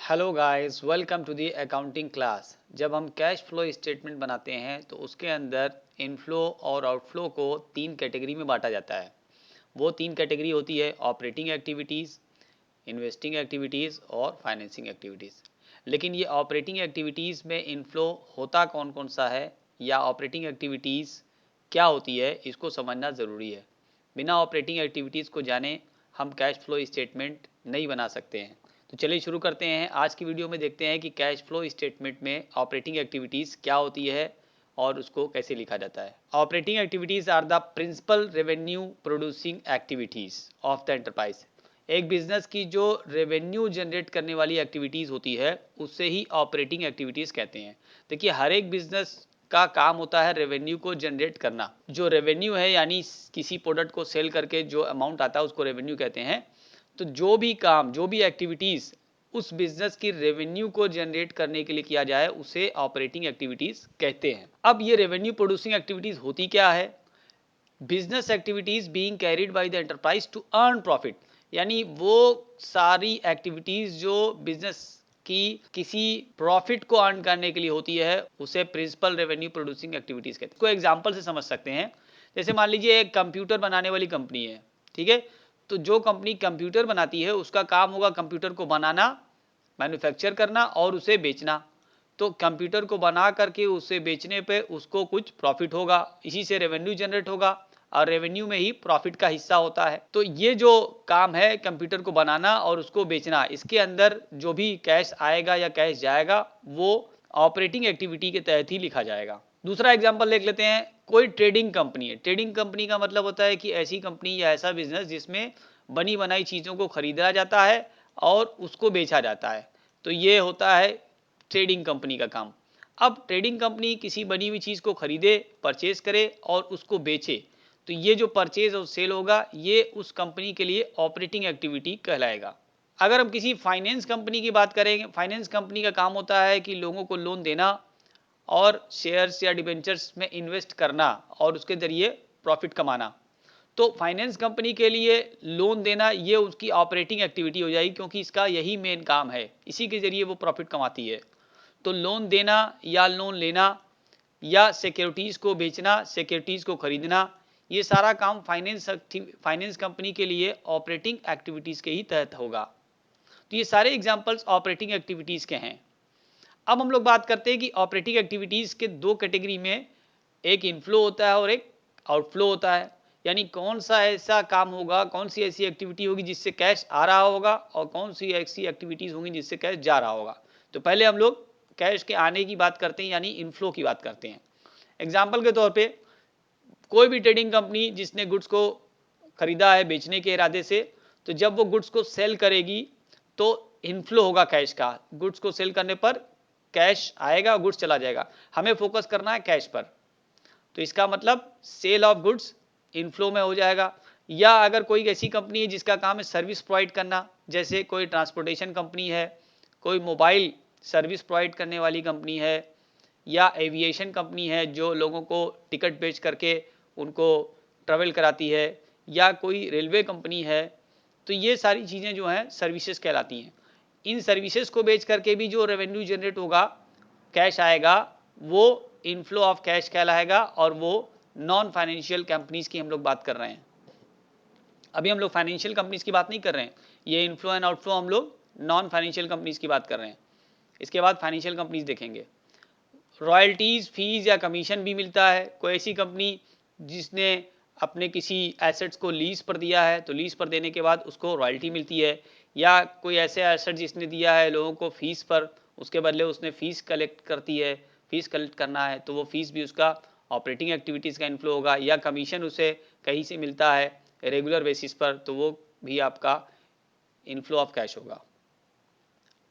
Hello guys, welcome to the accounting class. जब हम cash flow statement बनाते हैं तो उसके अंदर इनफ्लो और आउटफ्लो को तीन कैटेगरी में बांटा जाता है। वो तीन कैटेगरी होती है ऑपरेटिंग एक्टिविटीज़, इन्वेस्टिंग एक्टिविटीज़ और फाइनेंसिंग एक्टिविटीज़। लेकिन ये ऑपरेटिंग एक्टिविटीज़ में इनफ्लो होता कौन कौन सा है या ऑपरेटिंग एक्टिविटीज़ क्या होती है, इसको समझना ज़रूरी है। बिना ऑपरेटिंग एक्टिविटीज़ को जाने हम कैश फ्लो स्टेटमेंट नहीं बना सकते हैं। तो चलिए शुरू करते हैं। आज की वीडियो में देखते हैं कि कैश फ्लो स्टेटमेंट में ऑपरेटिंग एक्टिविटीज़ क्या होती है और उसको कैसे लिखा जाता है। Operating activities are the principal revenue producing activities of the enterprise. एक बिजनेस की जो रेवेन्यू जनरेट करने वाली एक्टिविटीज़ होती है उससे ही ऑपरेटिंग एक्टिविटीज़ कहते हैं। देखिए, हर एक बिजनेस का काम होता है रेवेन्यू को जनरेट करना। जो रेवेन्यू है यानी किसी प्रोडक्ट को सेल करके जो अमाउंट आता है उसको रेवेन्यू कहते हैं। तो जो भी काम, जो भी एक्टिविटीज़ उस बिजनेस की रेवेन्यू को जनरेट करने के लिए किया जाए उसे ऑपरेटिंग एक्टिविटीज़ कहते हैं। अब ये रेवेन्यू प्रोड्यूसिंग एक्टिविटीज़ होती क्या है? Business activities being carried by the enterprise to earn profit, यानी वो सारी एक्टिविटीज़ जो बिजनेस की किसी प्रॉफिट को अर्न करने के लिए होती है उसे प्रिंसिपल रेवेन्यू प्रोड्यूसिंग एक्टिविटीज़ कहते हैं। कोई एग्जांपल से समझ सकते हैं। जैसे मान लीजिए एक कंप्यूटर बनाने वाली कंपनी है, ठीक है। तो जो कंपनी कंप्यूटर बनाती है उसका काम होगा कंप्यूटर को बनाना, मैन्युफैक्चर करना और उसे बेचना। तो कंप्यूटर को बना करके उसे बेचने पे उसको कुछ प्रॉफिट होगा, इसी से रेवेन्यू जनरेट होगा और रेवेन्यू में ही प्रॉफिट का हिस्सा होता है। तो ये जो काम है कंप्यूटर को बनाना और उसको बेचना, इसके अंदर जो भी कैश आएगा या कैश जाएगा वो ऑपरेटिंग एक्टिविटी के तहत ही लिखा जाएगा। दूसरा एग्जांपल देख लेते हैं। कोई ट्रेडिंग कंपनी है। ट्रेडिंग कंपनी का मतलब होता है कि ऐसी कंपनी या ऐसा बिजनेस जिसमें बनी बनाई चीज़ों को खरीदा जाता है और उसको बेचा जाता है। तो ये होता है ट्रेडिंग कंपनी का काम। अब ट्रेडिंग कंपनी किसी बनी हुई चीज़ को खरीदे, परचेज करे और उसको बेचे, तो ये जो परचेज और सेल होगा ये उस कंपनी के लिए ऑपरेटिंग एक्टिविटी कहलाएगा। अगर हम किसी फाइनेंस कंपनी की बात करेंगे, फाइनेंस कंपनी का काम होता है कि लोगों को लोन देना और शेयर्स या डिबेंचर्स में इन्वेस्ट करना और उसके जरिए प्रॉफिट कमाना। तो फाइनेंस कंपनी के लिए लोन देना ये उसकी ऑपरेटिंग एक्टिविटी हो जाएगी, क्योंकि इसका यही मेन काम है, इसी के जरिए वो प्रॉफिट कमाती है। तो लोन देना या लोन लेना या सिक्योरिटीज़ को बेचना, सिक्योरिटीज़ को खरीदना, ये सारा काम फाइनेंस कंपनी के लिए ऑपरेटिंग एक्टिविटीज़ के ही तहत होगा। तो ये सारे एग्जांपल्स ऑपरेटिंग एक्टिविटीज़ के हैं। अब हम लोग बात करते हैं कि ऑपरेटिंग एक्टिविटीज़ के दो कैटेगरी में, एक इनफ्लो होता है और एक आउटफ्लो होता है। यानी कौन सा ऐसा काम होगा, कौन सी ऐसी एक्टिविटी होगी जिससे कैश आ रहा होगा और कौन सी ऐसी एक्टिविटीज़ होंगी जिससे कैश जा रहा होगा। तो पहले हम लोग कैश के आने की बात करते हैं, यानी इनफ्लो की बात करते हैं। एग्जाम्पल के तौर पे कोई भी ट्रेडिंग कंपनी जिसने गुड्स को खरीदा है बेचने के इरादे से, तो जब वो गुड्स को सेल करेगी तो इनफ्लो होगा कैश का। गुड्स को सेल करने पर कैश आएगा, गुड्स चला जाएगा। हमें फोकस करना है कैश पर, तो इसका मतलब सेल ऑफ गुड्स इनफ्लो में हो जाएगा। या अगर कोई ऐसी कंपनी है जिसका काम है सर्विस प्रोवाइड करना, जैसे कोई ट्रांसपोर्टेशन कंपनी है, कोई मोबाइल सर्विस प्रोवाइड करने वाली कंपनी है, या एविएशन कंपनी है जो लोगों को टिकट बेच करके उनको ट्रैवल कराती है, या कोई रेलवे कंपनी है, तो ये सारी चीज़ें जो हैं सर्विसेज कहलाती हैं। इन सर्विसेज को बेच करके भी जो रेवेन्यू जनरेट होगा, कैश आएगा, वो इनफ्लो ऑफ कैश कहलाएगा और वो नॉन फाइनेंशियल कंपनीज की हम लोग बात कर रहे हैं। अभी हम लोग फाइनेंशियल कंपनीज की बात नहीं कर रहे हैं, ये इनफ्लो एंड आउटफ्लो हम लोग नॉन फाइनेंशियल कंपनीज की बात कर रहे हैं। इसके बाद फाइनेंशियल कंपनीज देखेंगे। रॉयल्टीज़, फीस या कमीशन भी मिलता है। कोई ऐसी कंपनी जिसने अपने किसी एसेट्स को लीज पर दिया है, तो लीज पर देने के बाद उसको रॉयल्टी मिलती है। या कोई ऐसे एसेट जिसने दिया है लोगों को फीस पर, उसके बदले उसने फीस कलेक्ट करती है, फीस कलेक्ट करना है, तो वो फीस भी उसका ऑपरेटिंग एक्टिविटीज़ का इनफ्लो होगा। या कमीशन उसे कहीं से मिलता है रेगुलर बेसिस पर, तो वो भी आपका इनफ्लो ऑफ कैश होगा।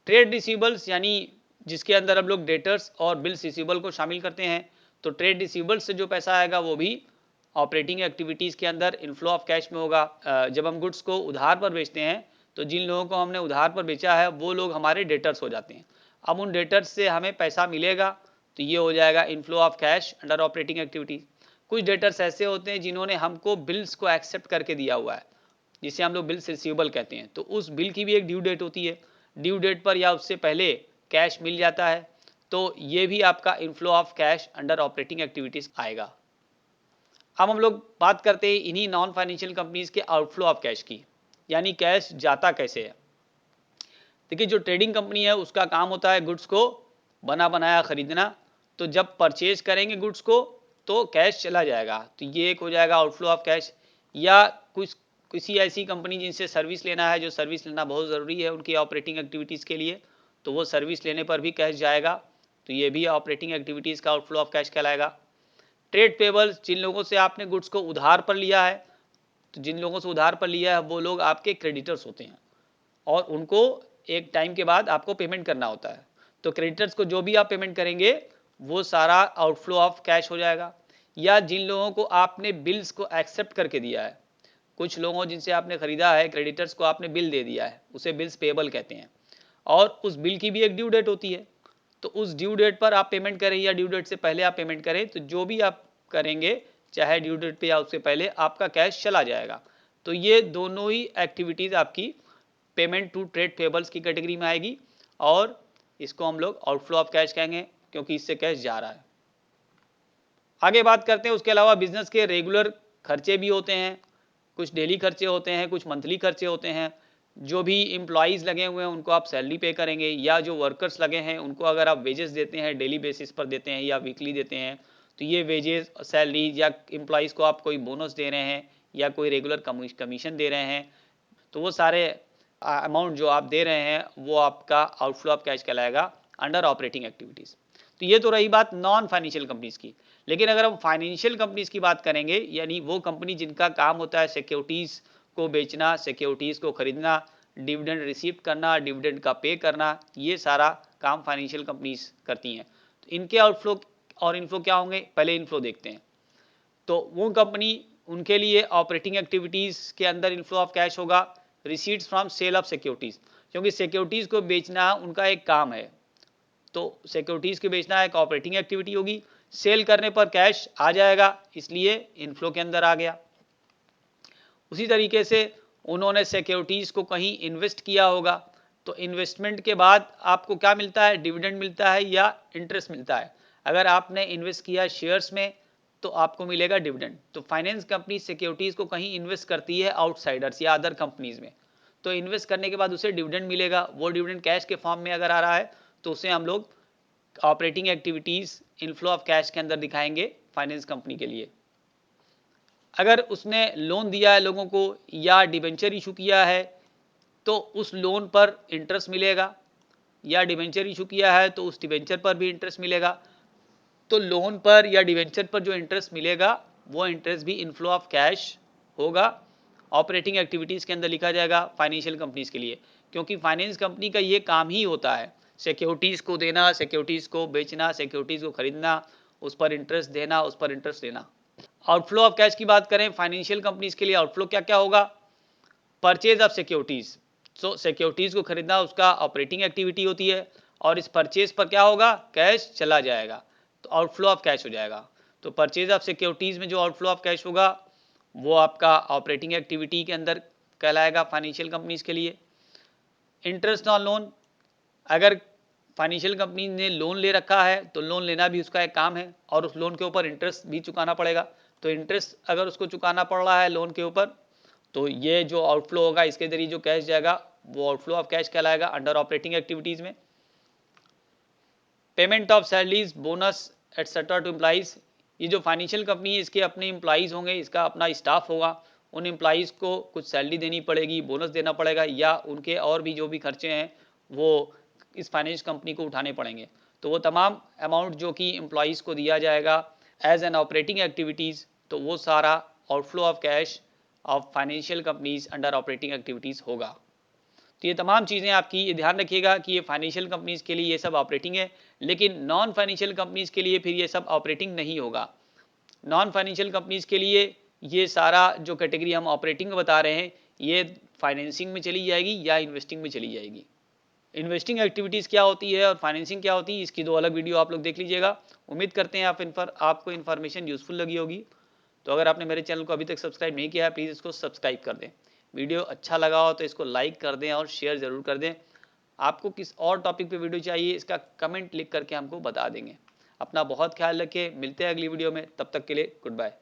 ट्रेड रिसीवेबल्स, यानी जिसके अंदर हम लोग डेटर्स और बिल्स रिसीवेबल को शामिल करते हैं, तो ट्रेड रिसीवेबल्स से जो पैसा आएगा वो भी ऑपरेटिंग एक्टिविटीज़ के अंदर इनफ्लो ऑफ कैश में होगा। जब हम गुड्स को उधार पर बेचते हैं तो जिन लोगों को हमने उधार पर बेचा है वो लोग हमारे डेटर्स हो जाते हैं। अब उन डेटर्स से हमें पैसा मिलेगा, तो ये हो जाएगा inflow of cash under operating activities. कुछ डेटर्स ऐसे होते हैं जिन्होंने हमको बिल्स को एक्सेप्ट करके दिया हुआ है, जिसे हम लोग बिल्स रिसीवेबल कहते हैं, तो उस बिल की भी एक ड्यू डेट होती है। ड्यू डेट पर या उससे पहले कैश मिल जाता है, तो ये भी आपका inflow of cash under operating activities आएगा। अब हम लोग बात करते हैं इन्हीं नॉन फाइनेंशियल कंपनीज के आउटफ्लो ऑफ कैश की, यानी कैश जाता कैसे है। देखिए, जो ट्रेडिंग कंपनी है उसका काम होता है गुड्स को बना बनाया खरीदना, तो जब परचेज करेंगे गुड्स को तो कैश चला जाएगा, तो ये एक हो जाएगा आउटफ्लो ऑफ कैश। या कुछ किसी ऐसी कंपनी जिनसे सर्विस लेना है, जो सर्विस लेना बहुत ज़रूरी है उनकी ऑपरेटिंग एक्टिविटीज़ के लिए, तो वो सर्विस लेने पर भी कैश जाएगा, तो ये भी ऑपरेटिंग एक्टिविटीज़ का आउटफ्लो ऑफ कैश कहलाएगा। ट्रेड पेबल्स, जिन लोगों से आपने गुड्स को उधार पर लिया है, तो जिन लोगों से उधार पर लिया है वो लोग आपके क्रेडिटर्स होते हैं और उनको एक टाइम के बाद आपको पेमेंट करना होता है, तो क्रेडिटर्स को जो भी आप पेमेंट करेंगे वो सारा आउटफ्लो ऑफ कैश हो जाएगा। या जिन लोगों को आपने बिल्स को एक्सेप्ट करके दिया है, कुछ लोगों जिनसे आपने खरीदा है, क्रेडिटर्स को आपने बिल दे दिया है, उसे बिल्स पेबल कहते हैं, और उस बिल की भी एक ड्यू डेट होती है, तो उस ड्यू डेट पर आप पेमेंट करें या ड्यू डेट से पहले आप पेमेंट करें, तो जो भी आप करेंगे चाहे ड्यू डेट पे या उससे पहले, आपका कैश चला जाएगा। तो ये दोनों ही एक्टिविटीज़ आपकी पेमेंट टू ट्रेड पेबल्स की कैटेगरी में आएगी, और इसको हम लोग आउटफ्लो ऑफ कैश कहेंगे क्योंकि इससे कैश जा रहा है। आगे बात करते हैं, उसके अलावा बिजनेस के रेगुलर खर्चे भी होते हैं, कुछ डेली खर्चे होते हैं, कुछ मंथली खर्चे होते हैं। जो भी एम्प्लॉयज़ लगे हुए हैं उनको आप सैलरी पे करेंगे, या जो वर्कर्स लगे हैं उनको अगर आप वेजेस देते हैं, डेली बेसिस पर देते हैं या वीकली देते हैं, तो ये वेजेस, सैलरी, या एम्प्लॉयज़ को आप कोई बोनस दे रहे हैं या कोई रेगुलर कमीशन दे रहे हैं, तो वो सारे अमाउंट जो आप दे रहे हैं वो आपका आउटफ्लो ऑफ कैश कहलाएगा अंडर ऑपरेटिंग एक्टिविटीज़। तो ये तो रही बात नॉन फाइनेंशियल कंपनीज़ की। लेकिन अगर हम फाइनेंशियल कंपनीज़ की बात करेंगे, यानी वो कंपनी जिनका काम होता है सिक्योरिटीज़ को बेचना, सिक्योरिटीज़ को खरीदना, डिविडेंड रिसीव करना, डिविडेंड का पे करना, ये सारा काम फाइनेंशियल कंपनीज़ करती हैं। तो इनके आउटफ्लो और इनफ्लो क्या होंगे, पहले इनफ्लो देखते हैं। तो वो कंपनी, उनके लिए ऑपरेटिंग एक्टिविटीज़ के अंदर इनफ्लो ऑफ कैश होगा receipts from sale of securities, क्योंकि सिक्योरिटीज़ को बेचना उनका एक काम है, तो सिक्योरिटीज़ के बेचना एक ऑपरेटिंग एक्टिविटी होगी, सेल करने पर कैश आ जाएगा, इसलिए इनफ्लो के अंदर आ गया। उसी तरीके से उन्होंने सिक्योरिटीज़ को कहीं इन्वेस्ट किया होगा, तो इन्वेस्टमेंट के बाद आपको क्या मिलता है, डिविडेंड मिलता है या इंटरेस्ट मिलता है। अगर आपने इन्वेस्ट किया शेयर्स में तो आपको मिलेगा डिविडेंड। तो फाइनेंस कंपनी सिक्योरिटीज़ को कहीं इन्वेस्ट करती है आउटसाइडर्स या अदर कंपनीज़ में, तो इन्वेस्ट करने के बाद उसे डिविडेंड मिलेगा, वो डिविडेंड कैश के फॉर्म में अगर आ रहा है तो उसे हम लोग operating activities inflow of cash के अंदर दिखाएंगे फाइनेंस कंपनी के लिए। अगर उसने लोन दिया है लोगों को या डिबेंचर इशू किया है तो उस लोन पर इंटरेस्ट मिलेगा, या डिबेंचर इशू किया है तो उस डिबेंचर पर भी इंटरेस्ट मिलेगा। तो लोन पर या डिबेंचर पर जो इंटरेस्ट मिलेगा वो इंटरेस्ट भी इनफ्लो ऑफ कैश होगा, ऑपरेटिंग एक्टिविटीज़ के अंदर लिखा जाएगा फाइनेंशियल कंपनीज के लिए, क्योंकि फाइनेंस कंपनी का ये काम ही होता है सिक्योरिटीज़ को देना, सिक्योरिटीज़ को बेचना, सिक्योरिटीज़ को खरीदना, उस पर इंटरेस्ट देना, उस पर इंटरेस्ट देना। आउटफ्लो ऑफ कैश की बात करें फाइनेंशियल कंपनीज के लिए, आउटफ्लो क्या क्या होगा, purchase of securities, so securities को खरीदना उसका ऑपरेटिंग एक्टिविटी होती है, और इस परचेज पर क्या होगा, कैश चला जाएगा, तो आउटफ्लो ऑफ कैश हो जाएगा। तो परचेज ऑफ सिक्योरिटीज़ में जो आउटफ्लो ऑफ कैश होगा वो आपका ऑपरेटिंग एक्टिविटी के अंदर कहलाएगा फाइनेंशियल कंपनीज के लिए। इंटरेस्ट ऑन लोन, अगर फाइनेंशियल कंपनी ने लोन ले रखा है तो लोन लेना भी उसका एक काम है, और उस लोन के ऊपर इंटरेस्ट भी चुकाना पड़ेगा, तो इंटरेस्ट अगर उसको चुकाना पड़ रहा है लोन के ऊपर, तो ये जो आउटफ्लो होगा इसके जरिए जो कैश जाएगा वो आउटफ्लो ऑफ कैश कहलाएगा अंडर ऑपरेटिंग एक्टिविटीज़ में। Payment of salaries, bonus etcetera to employees, ये जो फाइनेंशियल कंपनी है इसके अपने एम्प्लॉइज़ होंगे, इसका अपना स्टाफ होगा, उन एम्प्लॉइज़ को कुछ सैलरी देनी पड़ेगी, बोनस देना पड़ेगा, या उनके और भी जो भी खर्चे हैं वो इस फाइनेंस कंपनी को उठाने पड़ेंगे। तो वो तमाम अमाउंट जो कि एम्प्लॉइज़ को दिया जाएगा एज एन ऑपरेटिंग एक्टिविटीज़, तो वो सारा outflow of cash of financial companies under operating activities होगा। तो ये तमाम चीज़ें आपकी, ये ध्यान रखिएगा कि ये फाइनेंशियल कंपनीज के लिए ये सब ऑपरेटिंग है, लेकिन नॉन फाइनेंशियल कंपनीज के लिए फिर ये सब ऑपरेटिंग नहीं होगा। नॉन फाइनेंशियल कंपनीज के लिए ये सारा जो कैटेगरी हम ऑपरेटिंग बता रहे हैं ये फाइनेंसिंग में चली जाएगी या इन्वेस्टिंग में चली जाएगी। इन्वेस्टिंग एक्टिविटीज़ क्या होती है और फाइनेंसिंग क्या होती है, इसकी दो अलग वीडियो आप लोग देख लीजिएगा। उम्मीद करते हैं आपको इन्फॉर्मेशन यूज़फुल लगी होगी। तो अगर आपने मेरे चैनल को अभी तक सब्सक्राइब नहीं किया है प्लीज़ इसको सब्सक्राइब कर दें। वीडियो अच्छा लगा हो तो इसको लाइक कर दें और शेयर ज़रूर कर दें। आपको किस और टॉपिक पे वीडियो चाहिए इसका कमेंट लिख करके हमको बता देंगे। अपना बहुत ख्याल रखें, मिलते हैं अगली वीडियो में, तब तक के लिए गुड बाय।